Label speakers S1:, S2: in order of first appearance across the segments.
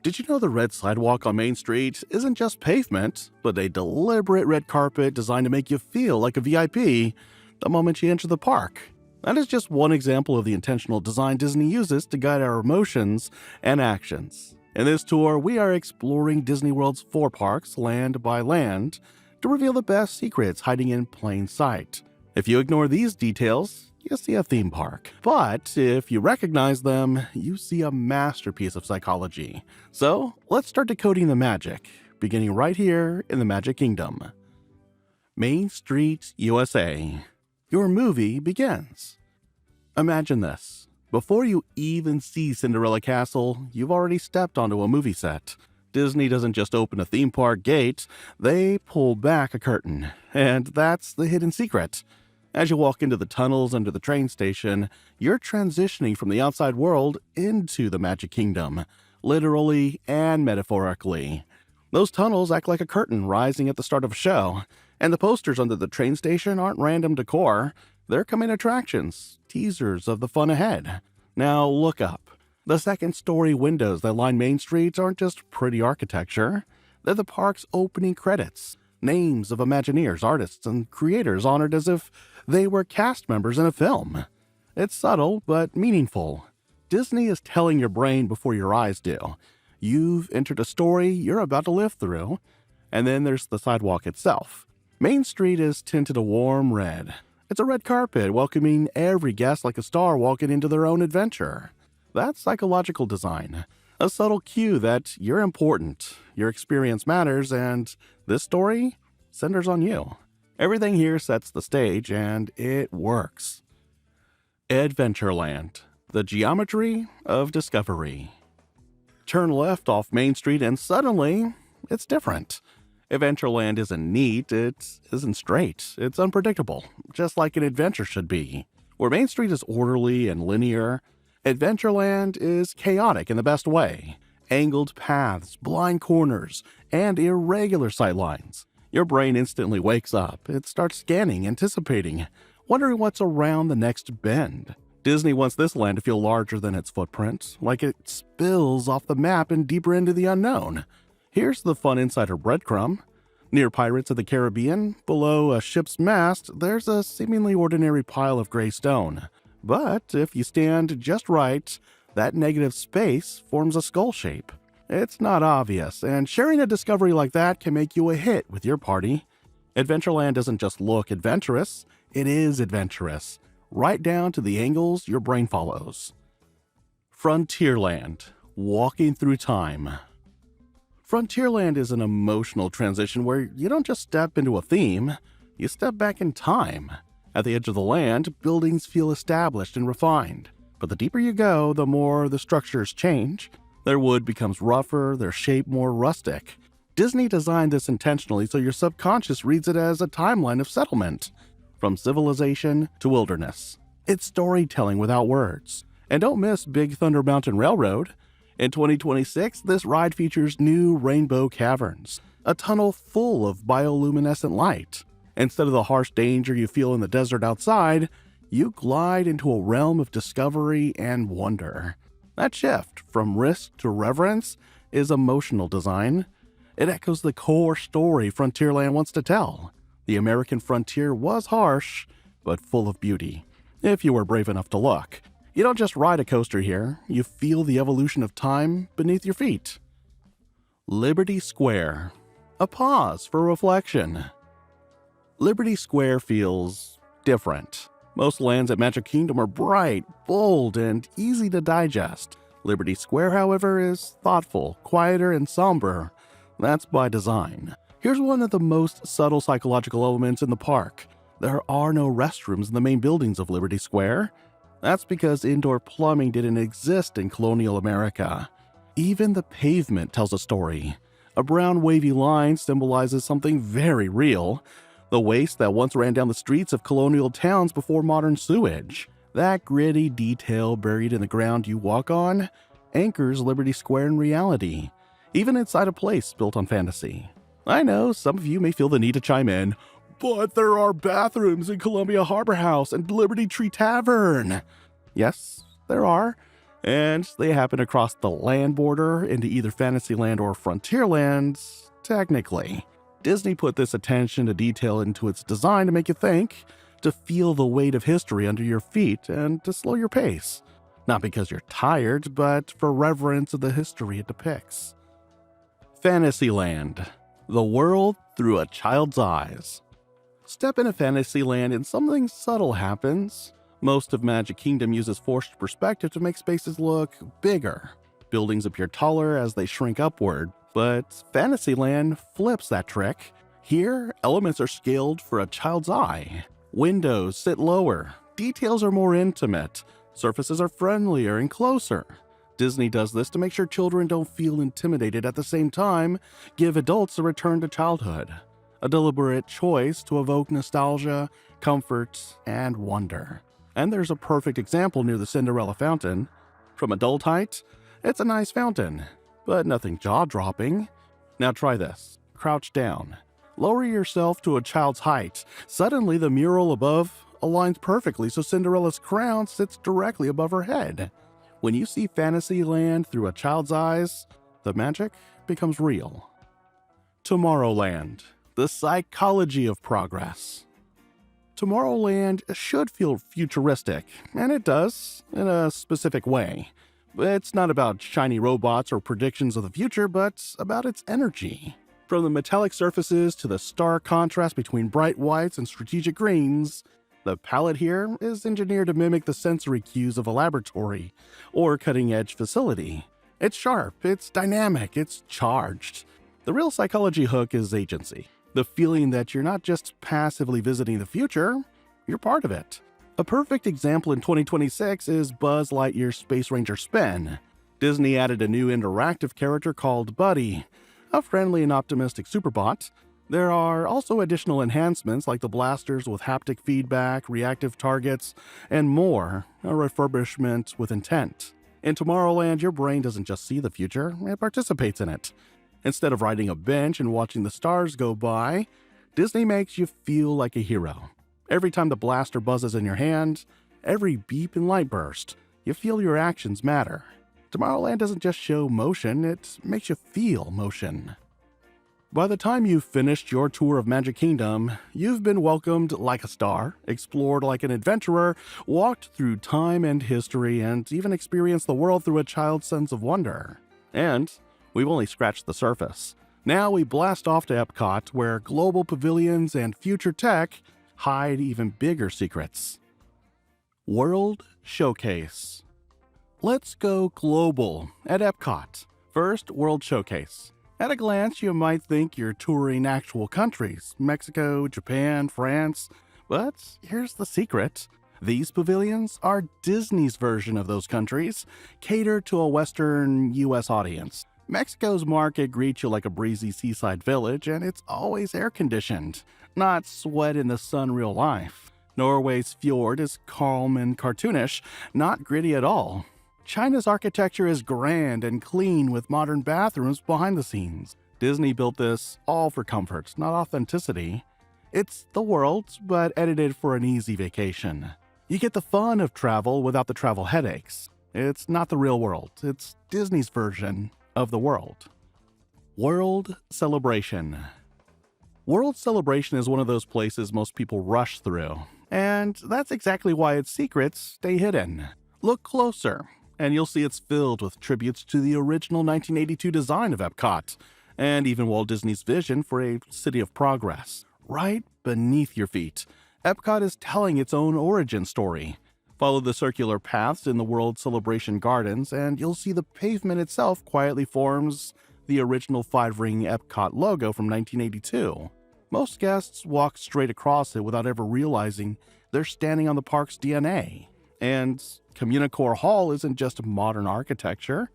S1: Did you know the red sidewalk on Main Street isn't just pavement, but a deliberate red carpet designed to make you feel like a VIP the moment you enter the park? That is just one example of the intentional design Disney uses to guide our emotions and actions. In this tour, we are exploring Disney World's 4 parks, land by land, to reveal the best secrets hiding in plain sight. If you ignore these details, you see a theme park. But if you recognize them, you see a masterpiece of psychology. So let's start decoding the magic, beginning right here in the Magic Kingdom. Main Street, USA. Your movie begins. Imagine this. Before you even see Cinderella Castle, you've already stepped onto a movie set. Disney doesn't just open a theme park gate, they pull back a curtain. And that's the hidden secret. As you walk into the tunnels under the train station, you're transitioning from the outside world into the Magic Kingdom, literally and metaphorically. Those tunnels act like a curtain rising at the start of a show, and the posters under the train station aren't random decor, they're coming attractions, teasers of the fun ahead. Now look up. The second-story windows that line Main Street aren't just pretty architecture, they're the park's opening credits. Names of Imagineers, artists, and creators honored as if they were cast members in a film. It's subtle, but meaningful. Disney is telling your brain before your eyes do. You've entered a story you're about to live through. And then there's the sidewalk itself. Main Street is tinted a warm red. It's a red carpet welcoming every guest like a star walking into their own adventure. That's psychological design. A subtle cue that you're important, your experience matters, and this story centers on you. Everything here sets the stage, and it works. Adventureland, the geometry of discovery. Turn left off Main Street, and suddenly, it's different. Adventureland isn't neat, it isn't straight, it's unpredictable, just like an adventure should be. Where Main Street is orderly and linear, Adventureland is chaotic in the best way. Angled paths, blind corners, and irregular sightlines. Your brain instantly wakes up. It starts scanning, anticipating, wondering what's around the next bend. Disney wants this land to feel larger than its footprint, like it spills off the map and deeper into the unknown. Here's the fun insider breadcrumb. Near Pirates of the Caribbean, below a ship's mast, there's a seemingly ordinary pile of gray stone. But if you stand just right, that negative space forms a skull shape. It's not obvious, and sharing a discovery like that can make you a hit with your party. Adventureland doesn't just look adventurous, it is adventurous, right down to the angles your brain follows. Frontierland, walking through time. Frontierland is an emotional transition where you don't just step into a theme, you step back in time. At the edge of the land, buildings feel established and refined. But the deeper you go, the more the structures change. Their wood becomes rougher, their shape more rustic. Disney designed this intentionally so your subconscious reads it as a timeline of settlement, from civilization to wilderness. It's storytelling without words. And don't miss Big Thunder Mountain Railroad. In 2026, this ride features new rainbow caverns, a tunnel full of bioluminescent light. Instead of the harsh danger you feel in the desert outside, you glide into a realm of discovery and wonder. That shift from risk to reverence is emotional design. It echoes the core story Frontierland wants to tell. The American frontier was harsh, but full of beauty, if you were brave enough to look. You don't just ride a coaster here, you feel the evolution of time beneath your feet. Liberty Square. A pause for reflection. Liberty Square feels different. Most lands at Magic Kingdom are bright, bold, and easy to digest. Liberty Square, however, is thoughtful, quieter, and somber. That's by design. Here's one of the most subtle psychological elements in the park. There are no restrooms in the main buildings of Liberty Square. That's because indoor plumbing didn't exist in colonial America. Even the pavement tells a story. A brown wavy line symbolizes something very real. The waste that once ran down the streets of colonial towns before modern sewage. That gritty detail buried in the ground you walk on anchors Liberty Square in reality, even inside a place built on fantasy. I know some of you may feel the need to chime in, but there are bathrooms in Columbia Harbor House and Liberty Tree Tavern. Yes, there are. And they happen across the land border into either Fantasyland or Frontierland, technically. Disney put this attention to detail into its design to make you think, to feel the weight of history under your feet, and to slow your pace. Not because you're tired, but for reverence of the history it depicts. Fantasyland, the world through a child's eyes. Step into Fantasyland and something subtle happens. Most of Magic Kingdom uses forced perspective to make spaces look bigger. Buildings appear taller as they shrink upward, but Fantasyland flips that trick. Here, elements are scaled for a child's eye. Windows sit lower, details are more intimate, surfaces are friendlier and closer. Disney does this to make sure children don't feel intimidated at the same time, give adults a return to childhood. A deliberate choice to evoke nostalgia, comfort, and wonder. And there's a perfect example near the Cinderella fountain. From adult height, it's a nice fountain, but nothing jaw-dropping. Now try this. Crouch down. Lower yourself to a child's height. Suddenly, the mural above aligns perfectly so Cinderella's crown sits directly above her head. When you see Fantasyland through a child's eyes, the magic becomes real. Tomorrowland, the psychology of progress. Tomorrowland should feel futuristic, and it does, in a specific way. It's not about shiny robots or predictions of the future, but about its energy. From the metallic surfaces to the stark contrast between bright whites and strategic greens, the palette here is engineered to mimic the sensory cues of a laboratory or cutting-edge facility. It's sharp, it's dynamic, it's charged. The real psychology hook is agency. The feeling that you're not just passively visiting the future, you're part of it. A perfect example in 2026 is Buzz Lightyear's Space Ranger Spin. Disney added a new interactive character called Buddy, a friendly and optimistic superbot. There are also additional enhancements like the blasters with haptic feedback, reactive targets, and more, a refurbishment with intent. In Tomorrowland, your brain doesn't just see the future, it participates in it. Instead of riding a bench and watching the stars go by, Disney makes you feel like a hero. Every time the blaster buzzes in your hand, every beep and light burst, you feel your actions matter. Tomorrowland doesn't just show motion, it makes you feel motion. By the time you've finished your tour of Magic Kingdom, you've been welcomed like a star, explored like an adventurer, walked through time and history, and even experienced the world through a child's sense of wonder. And we've only scratched the surface. Now we blast off to Epcot, where global pavilions and future tech hide even bigger secrets. World Showcase. Let's go global at Epcot. First, World Showcase. At a glance, you might think you're touring actual countries, Mexico, Japan, France, but here's the secret. These pavilions are Disney's version of those countries, catered to a Western U.S. audience. Mexico's market greets you like a breezy seaside village, and it's always air-conditioned, not sweat in the sun real life. Norway's fjord is calm and cartoonish, not gritty at all. China's architecture is grand and clean with modern bathrooms behind the scenes. Disney built this all for comfort, not authenticity. It's the world, but edited for an easy vacation. You get the fun of travel without the travel headaches. It's not the real world, it's Disney's version of the world. World Celebration. World Celebration is one of those places most people rush through, and that's exactly why its secrets stay hidden. Look closer, and you'll see it's filled with tributes to the original 1982 design of Epcot, and even Walt Disney's vision for a city of progress. Right beneath your feet, Epcot is telling its own origin story. Follow the circular paths in the World Celebration Gardens, and you'll see the pavement itself quietly forms the original 5-ring Epcot logo from 1982. Most guests walk straight across it without ever realizing they're standing on the park's DNA. And Communicore Hall isn't just modern architecture.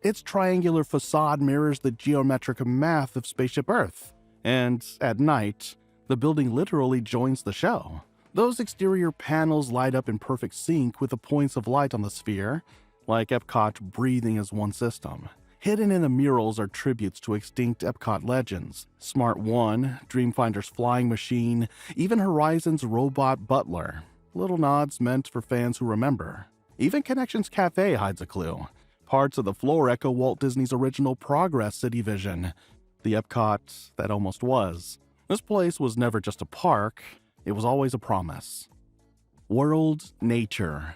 S1: Its triangular facade mirrors the geometric math of Spaceship Earth. And at night, the building literally joins the show. Those exterior panels light up in perfect sync with the points of light on the sphere, like Epcot breathing as one system. Hidden in the murals are tributes to extinct Epcot legends. Smart 1, Dreamfinder's flying machine, even Horizon's robot butler. Little nods meant for fans who remember. Even Connections Cafe hides a clue. Parts of the floor echo Walt Disney's original Progress City vision, the Epcot that almost was. This place was never just a park, it was always a promise. World Nature.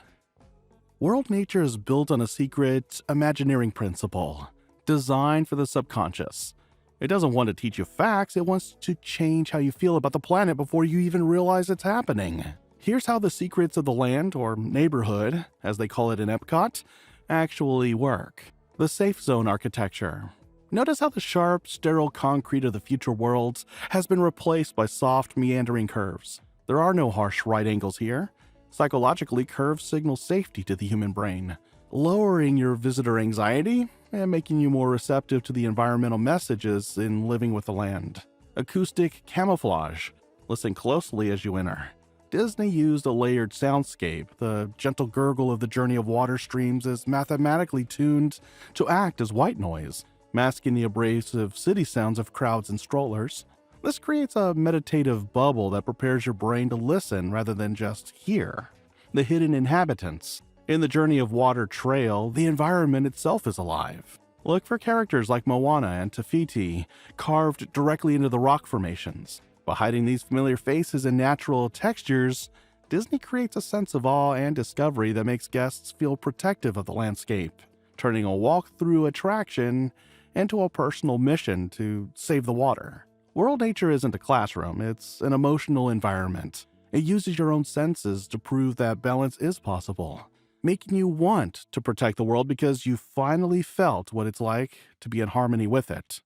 S1: World Nature is built on a secret Imagineering principle, designed for the subconscious. It doesn't want to teach you facts, it wants to change how you feel about the planet before you even realize it's happening. Here's how the secrets of the land, or neighborhood, as they call it in Epcot, actually work. The safe zone architecture. Notice how the sharp, sterile concrete of the future worlds has been replaced by soft, meandering curves. There are no harsh right angles here. Psychologically, curves signal safety to the human brain, lowering your visitor anxiety and making you more receptive to the environmental messages in living with the land. Acoustic camouflage. Listen closely as you enter. Disney used a layered soundscape. The gentle gurgle of the journey of water streams is mathematically tuned to act as white noise, masking the abrasive city sounds of crowds and strollers. This creates a meditative bubble that prepares your brain to listen rather than just hear. The hidden inhabitants. In the Journey of Water Trail, the environment itself is alive. Look for characters like Moana and Tafiti carved directly into the rock formations. By hiding these familiar faces and natural textures, Disney creates a sense of awe and discovery that makes guests feel protective of the landscape, turning a walk-through attraction into a personal mission to save the water. World Nature isn't a classroom, it's an emotional environment. It uses your own senses to prove that balance is possible, making you want to protect the world because you finally felt what it's like to be in harmony with it.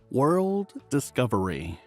S1: World Discovery.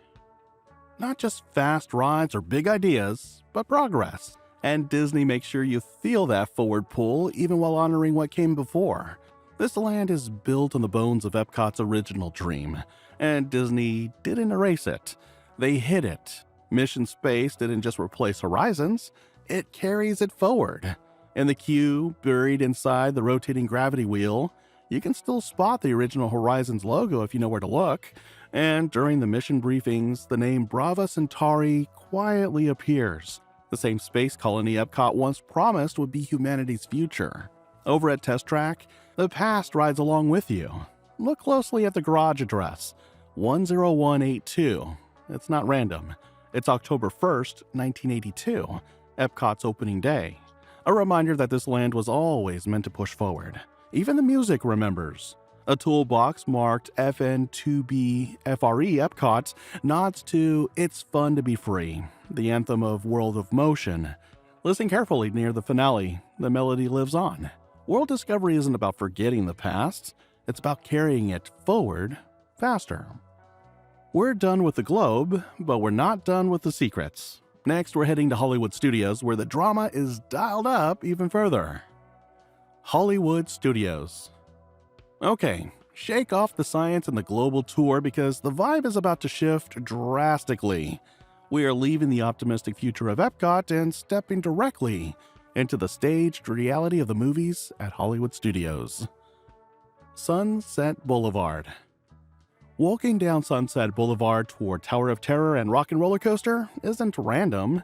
S1: Not just fast rides or big ideas, but progress. And Disney makes sure you feel that forward pull even while honoring what came before. This land is built on the bones of Epcot's original dream, and Disney didn't erase it. They hid it. Mission Space didn't just replace Horizons, it carries it forward. In the queue, buried inside the rotating gravity wheel, you can still spot the original Horizons logo if you know where to look, and during the mission briefings, the name Brava Centauri quietly appears, the same space colony Epcot once promised would be humanity's future. Over at Test Track, the past rides along with you. Look closely at the garage address, 10182. It's not random. It's October 1st, 1982, Epcot's opening day. A reminder that this land was always meant to push forward. Even the music remembers. A toolbox marked FN2B FRE Epcot nods to It's Fun to Be Free, the anthem of World of Motion. Listen carefully near the finale, the melody lives on. World Discovery isn't about forgetting the past, it's about carrying it forward faster. We're done with the globe, but we're not done with the secrets. Next, we're heading to Hollywood Studios, where the drama is dialed up even further. Hollywood Studios. Okay, shake off the science and the global tour because the vibe is about to shift drastically. We are leaving the optimistic future of Epcot and stepping directly into the staged reality of the movies at Hollywood Studios. Sunset Boulevard. Walking down Sunset Boulevard toward Tower of Terror and Rock and Roller Coaster isn't random.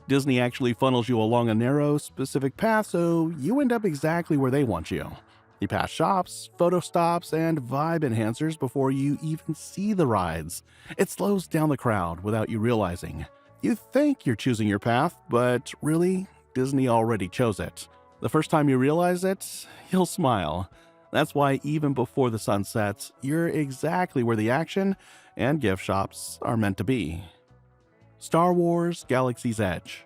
S1: Disney actually funnels you along a narrow, specific path so you end up exactly where they want you. You pass shops, photo stops, and vibe enhancers before you even see the rides. It slows down the crowd without you realizing. You think you're choosing your path, but really, Disney already chose it. The first time you realize it, you'll smile. That's why even before the sun sets, you're exactly where the action and gift shops are meant to be. Star Wars Galaxy's Edge.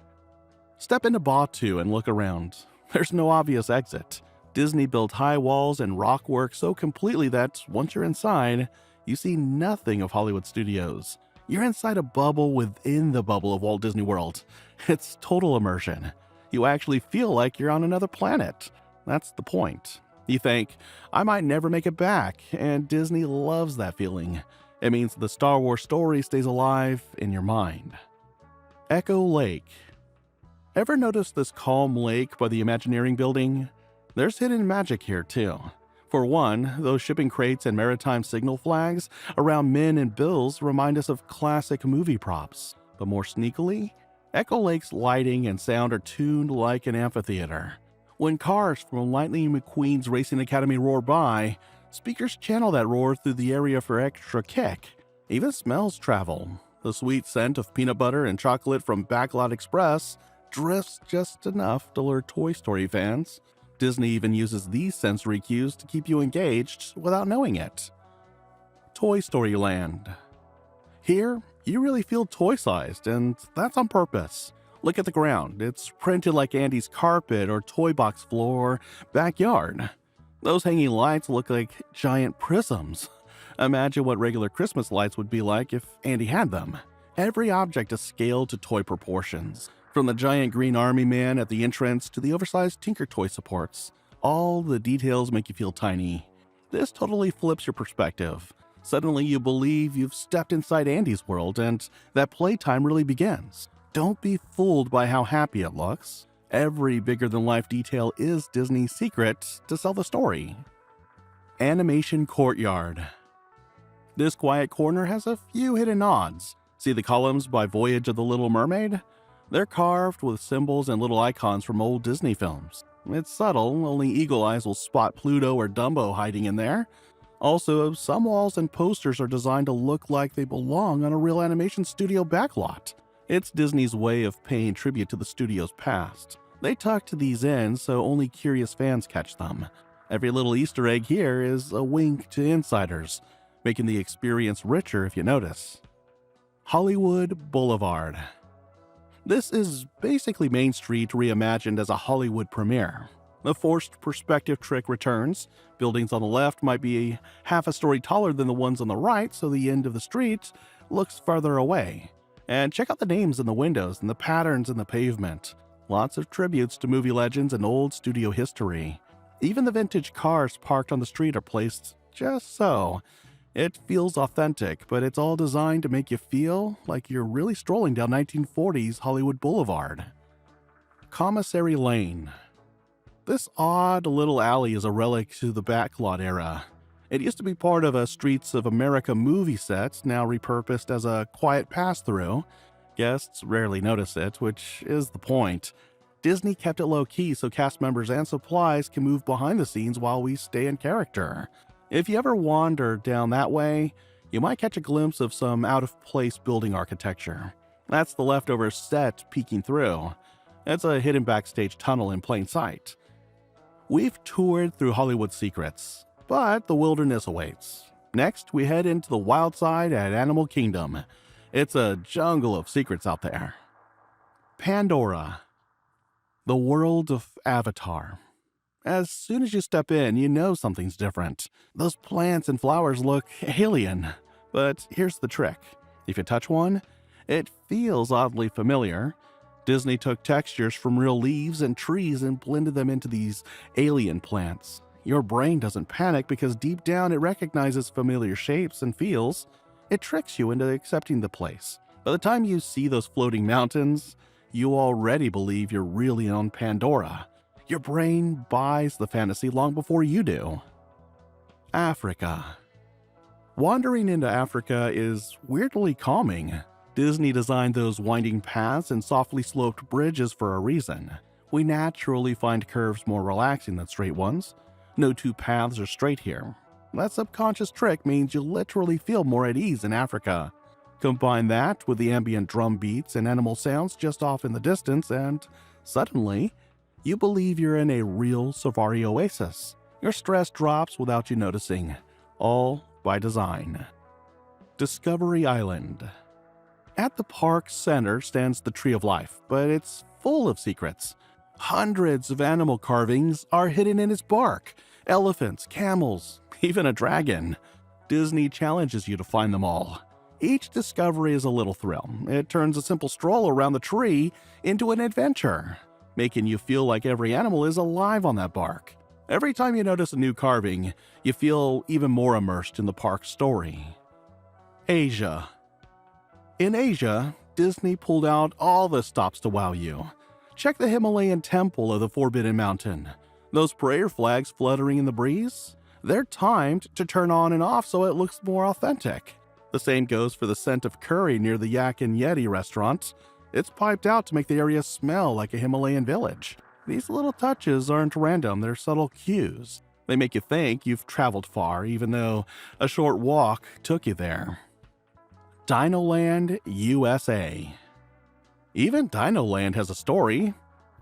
S1: Step into Batuu and look around. There's no obvious exit. Disney built high walls and rock work so completely that once you're inside, you see nothing of Hollywood Studios. You're inside a bubble within the bubble of Walt Disney World. It's total immersion. You actually feel like you're on another planet. That's the point. You think, I might never make it back, and Disney loves that feeling. It means the Star Wars story stays alive in your mind. Echo Lake. Ever notice this calm lake by the Imagineering building? There's hidden magic here too. For one, those shipping crates and maritime signal flags around Min and Bill's remind us of classic movie props. But more sneakily, Echo Lake's lighting and sound are tuned like an amphitheater. When cars from Lightning McQueen's Racing Academy roar by, speakers channel that roar through the area for extra kick. Even smells travel. The sweet scent of peanut butter and chocolate from Backlot Express drifts just enough to lure Toy Story fans. Disney even uses these sensory cues to keep you engaged without knowing it. Toy Story Land. Here, you really feel toy-sized, and that's on purpose. Look at the ground. It's printed like Andy's carpet or toy box floor or backyard. Those hanging lights look like giant prisms. Imagine what regular Christmas lights would be like if Andy had them. Every object is scaled to toy proportions. From the giant green army man at the entrance to the oversized Tinker Toy supports. All the details make you feel tiny. This totally flips your perspective. Suddenly you believe you've stepped inside Andy's world and that playtime really begins. Don't be fooled by how happy it looks. Every bigger-than-life detail is Disney's secret to sell the story. Animation Courtyard. This quiet corner has a few hidden nods. See the columns by Voyage of the Little Mermaid? They're carved with symbols and little icons from old Disney films. It's subtle, only eagle eyes will spot Pluto or Dumbo hiding in there. Also, some walls and posters are designed to look like they belong on a real animation studio backlot. It's Disney's way of paying tribute to the studio's past. They tucked these in so only curious fans catch them. Every little Easter egg here is a wink to insiders, making the experience richer if you notice. Hollywood Boulevard. This is basically Main Street reimagined as a Hollywood premiere. The forced perspective trick returns. Buildings on the left might be half a story taller than the ones on the right, so the end of the street looks farther away. And check out the names in the windows and the patterns in the pavement. Lots of tributes to movie legends and old studio history. Even the vintage cars parked on the street are placed just so. It feels authentic, but it's all designed to make you feel like you're really strolling down 1940s Hollywood Boulevard. Commissary Lane. This odd little alley is a relic to the backlot era. It used to be part of a Streets of America movie set, now repurposed as a quiet pass-through. Guests rarely notice it, which is the point. Disney kept it low-key so cast members and supplies can move behind the scenes while we stay in character. If you ever wander down that way, you might catch a glimpse of some out-of-place building architecture. That's the leftover set peeking through. It's a hidden backstage tunnel in plain sight. We've toured through Hollywood secrets, but the wilderness awaits. Next, we head into the wild side at Animal Kingdom. It's a jungle of secrets out there. Pandora. The world of Avatar. As soon as you step in, you know something's different. Those plants and flowers look alien. But here's the trick. If you touch one, it feels oddly familiar. Disney took textures from real leaves and trees and blended them into these alien plants. Your brain doesn't panic because deep down it recognizes familiar shapes and feels. It tricks you into accepting the place. By the time you see those floating mountains, you already believe you're really on Pandora. Your brain buys the fantasy long before you do. Africa. Wandering into Africa is weirdly calming. Disney designed those winding paths and softly sloped bridges for a reason. We naturally find curves more relaxing than straight ones. No two paths are straight here. That subconscious trick means you literally feel more at ease in Africa. Combine that with the ambient drum beats and animal sounds just off in the distance, and suddenly, you believe you're in a real safari oasis. Your stress drops without you noticing, all by design. Discovery Island. At the park center stands the Tree of Life, but it's full of secrets. Hundreds of animal carvings are hidden in its bark. Elephants, camels, even a dragon. Disney challenges you to find them all. Each discovery is a little thrill. It turns a simple stroll around the tree into an adventure, making you feel like every animal is alive on that bark. Every time you notice a new carving, you feel even more immersed in the park's story. Asia. In Asia, Disney pulled out all the stops to wow you. Check the Himalayan temple of the Forbidden Mountain. Those prayer flags fluttering in the breeze? They're timed to turn on and off so it looks more authentic. The same goes for the scent of curry near the Yak and Yeti restaurant. It's piped out to make the area smell like a Himalayan village. These little touches aren't random, they're subtle cues. They make you think you've traveled far, even though a short walk took you there. Dinoland USA. Even Dinoland has a story.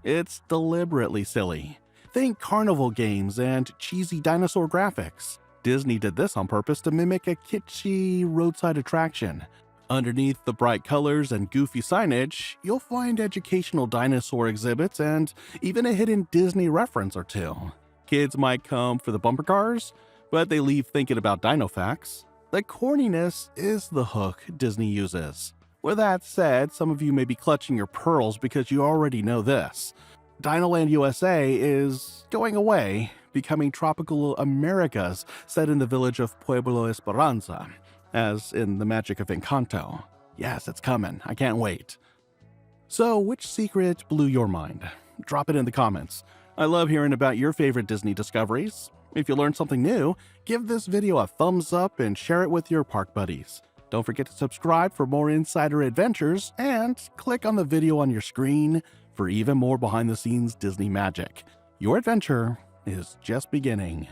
S1: It's deliberately silly. Think carnival games and cheesy dinosaur graphics. Disney did this on purpose to mimic a kitschy roadside attraction. Underneath the bright colors and goofy signage, you'll find educational dinosaur exhibits and even a hidden Disney reference or two. Kids might come for the bumper cars, but they leave thinking about dino facts. The corniness is the hook Disney uses. With that said, some of you may be clutching your pearls because you already know this. Dinoland USA is going away, becoming Tropical Americas set in the village of Pueblo Esperanza, as in the magic of Encanto. Yes, it's coming. I can't wait. So, which secret blew your mind? Drop it in the comments. I love hearing about your favorite Disney discoveries. If you learned something new, give this video a thumbs up and share it with your park buddies. Don't forget to subscribe for more insider adventures and click on the video on your screen for even more behind-the-scenes Disney magic. Your adventure is just beginning.